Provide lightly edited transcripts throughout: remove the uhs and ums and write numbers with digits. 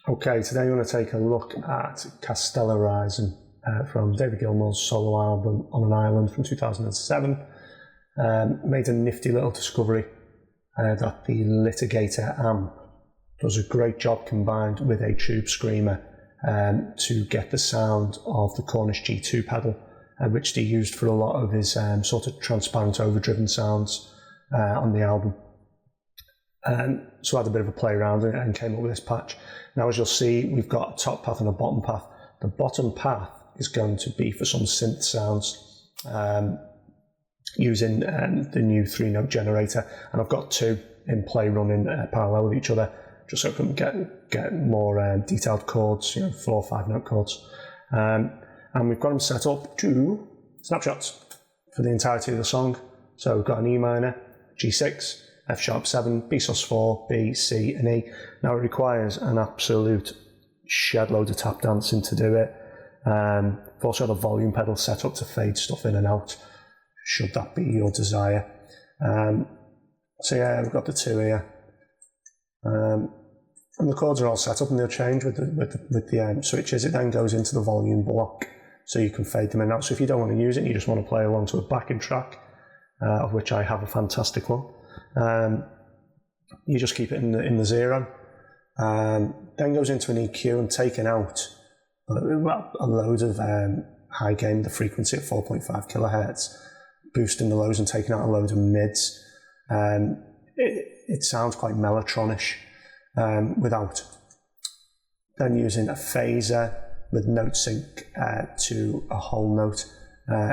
Okay, today we're going to take a look at Castellorizon from David Gilmour's solo album On an Island from 2007. Made a nifty little discovery that the Litigator amp does a great job combined with a tube screamer to get the sound of the Cornish G2 pedal, which they used for a lot of his sort of transparent overdriven sounds on the album. So I had a bit of a play around and came up with this patch. Now, as you'll see, we've got a top path and a bottom path. The bottom path is going to be for some synth sounds using the new 3-note generator, and I've got two in play running parallel with each other, just so I can get more detailed chords, 4 or 5-note chords. And we've got them set up to snapshots for the entirety of the song. So we've got an E minor, G6, F sharp 7, B sus4, B, C and E. Now it requires an absolute shed load of tap dancing to do it. I've also got a volume pedal set up to fade stuff in and out, should that be your desire. So yeah, we've got the two here. And the chords are all set up and they'll change with the switches. It then goes into the volume block so you can fade them in and out. So if you don't want to use it and you just want to play along to a backing track, of which I have a fantastic one, you just keep it in the 0. Then goes into an EQ and taken out a load of high gain, the frequency at 4.5 kilohertz, boosting the lows and taking out a load of mids. It sounds quite mellotronish without. Then using a phaser with note sync to a whole note,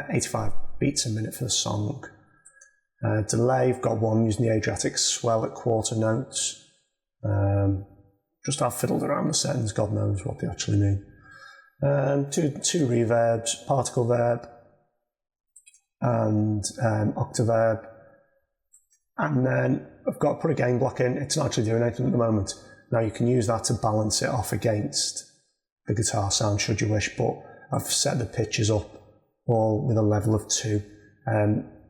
85 beats a minute for the song. Delay, I've got one using the Adriatic swell at quarter notes. Just I've fiddled around the settings, God knows what they actually mean. Two reverbs, particle verb and octaverb. And then I've got to put a gain block in. It's not actually doing anything at the moment. Now you can use that to balance it off against the guitar sound should you wish, but I've set the pitches up all with a level of 2.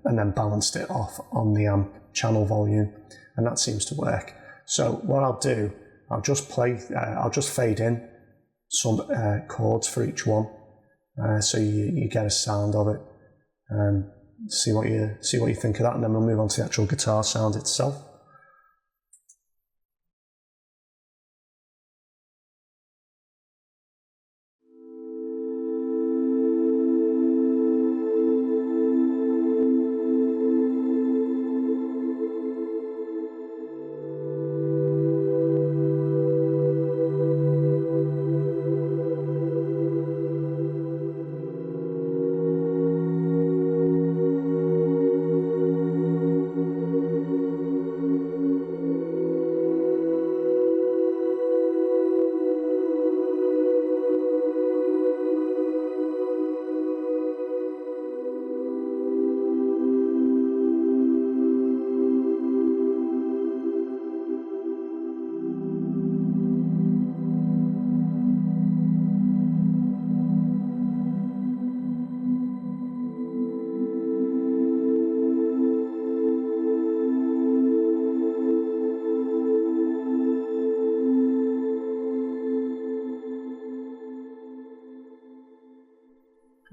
And then balanced it off on the amp channel volume, and that seems to work. So what I'll do, I'll just fade in some chords for each one, so you get a sound of it, and see what you think of that, and then we'll move on to the actual guitar sound itself.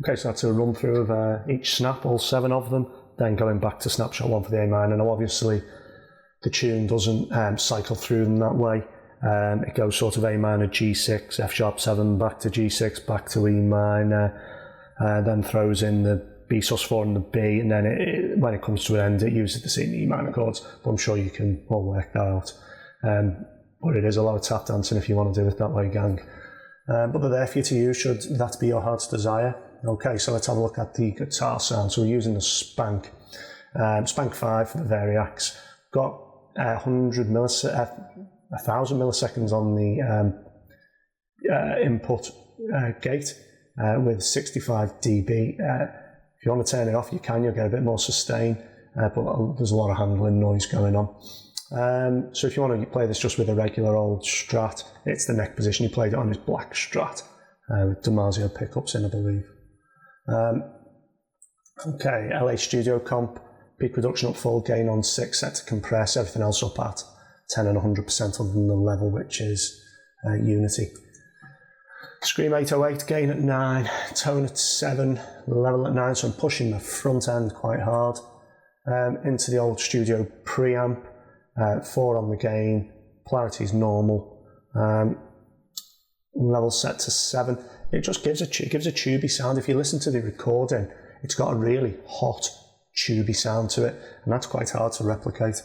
Okay, so that's a run through of each snap, all 7 of them, then going back to snapshot 1 for the A minor. Now obviously the tune doesn't cycle through them that way. It goes sort of A minor, G6, F sharp 7, back to G6, back to E minor, then throws in the B sus4 and the B, and then when it comes to an end it uses the C and E minor chords, but I'm sure you can all work that out. But it is a lot of tap dancing if you want to do it that way, gang. But they're there for you to use should that be your heart's desire. Okay, so let's have a look at the guitar sound. So we're using the Spank 5 for the Variax. Got 1,000 milliseconds on the input gate with 65 dB. If you want to turn it off, you can. You'll get a bit more sustain, but there's a lot of handling noise going on. So if you want to play this just with a regular old Strat, it's the neck position. He played it on his black Strat with Damasio pickups in, I believe. Okay, LA Studio Comp, peak reduction up full, gain on 6, set to compress, everything else up at 10 and 100% other than the level, which is Unity. Scream 808, gain at 9, tone at 7, level at 9, so I'm pushing the front end quite hard. Into the old studio preamp, 4 on the gain, polarity is normal, level set to 7. It just gives a tubey sound. If you listen to the recording, it's got a really hot, tubey sound to it, and that's quite hard to replicate.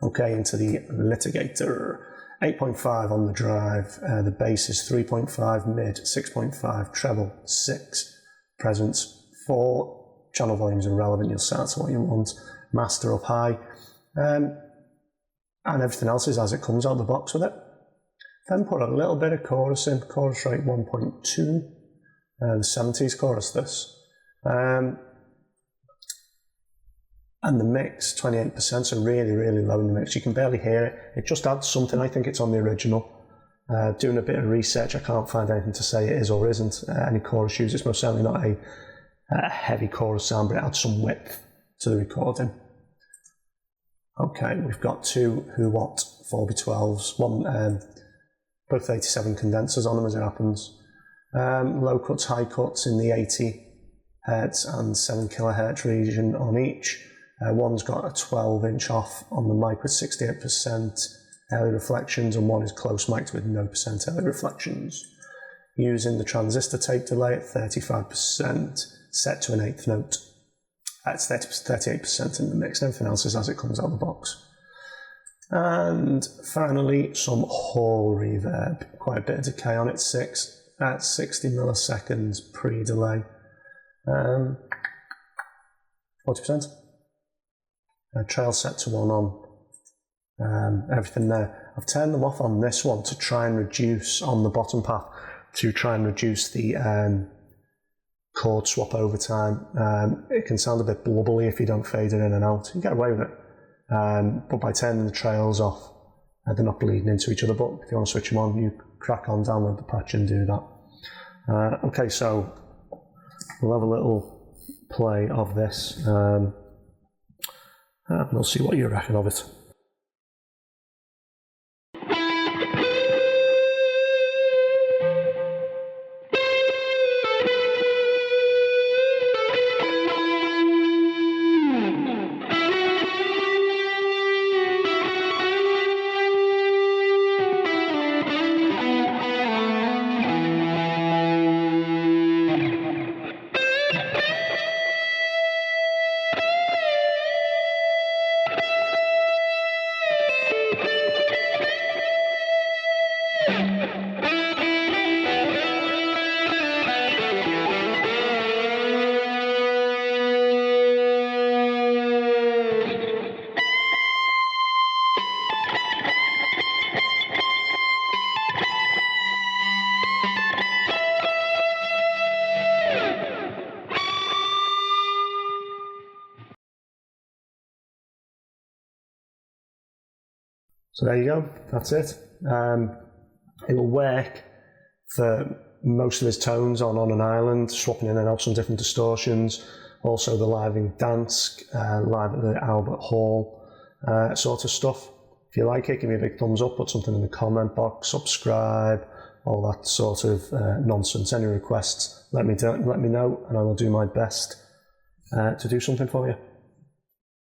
Okay, into the litigator. 8.5 on the drive, the bass is 3.5, mid 6.5, treble 6, presence 4, channel volumes are relevant, you'll set to what you want, master up high, and everything else is as it comes out of the box with it. Then put a little bit of chorus in, chorus rate 1.2, the 70s chorus this. And the mix, 28%, so really, really low in the mix. You can barely hear it. It just adds something. I think it's on the original. Doing a bit of research, I can't find anything to say it is or isn't any chorus use. It's most certainly not a heavy chorus sound, but it adds some width to the recording. Okay, we've got 2 Who What 4x12s, both 87 condensers on them as it happens. Low cuts, high cuts in the 80 Hz and 7 kHz region on each. One's got a 12-inch off on the mic with 68% early reflections, and one is close mic'd with no % early reflections. Using the transistor tape delay at 35%, set to an 8th note. That's 38% in the mix, everything else is as it comes out of the box. And finally, some Hall reverb, quite a bit of decay on it, 6 at 60 milliseconds pre-delay. 40%. Trail set to 1 on, everything there. I've turned them off on this one to try and reduce, on the bottom path, to try and reduce the chord swap over time. It can sound a bit blubbly if you don't fade it in and out. You get away with it. But by turning the trails off, they're not bleeding into each other. But if you want to switch them on, you crack on, download the patch and do that. Okay, so we'll have a little play of this. We'll see what you reckon of it. So there you go, that's it. It will work for most of his tones on an island, swapping in and out some different distortions. Also the live in Dansk, live at the Albert Hall sort of stuff. If you like it, give me a big thumbs up, put something in the comment box, subscribe, all that sort of nonsense. Any requests, let me know, and I will do my best to do something for you.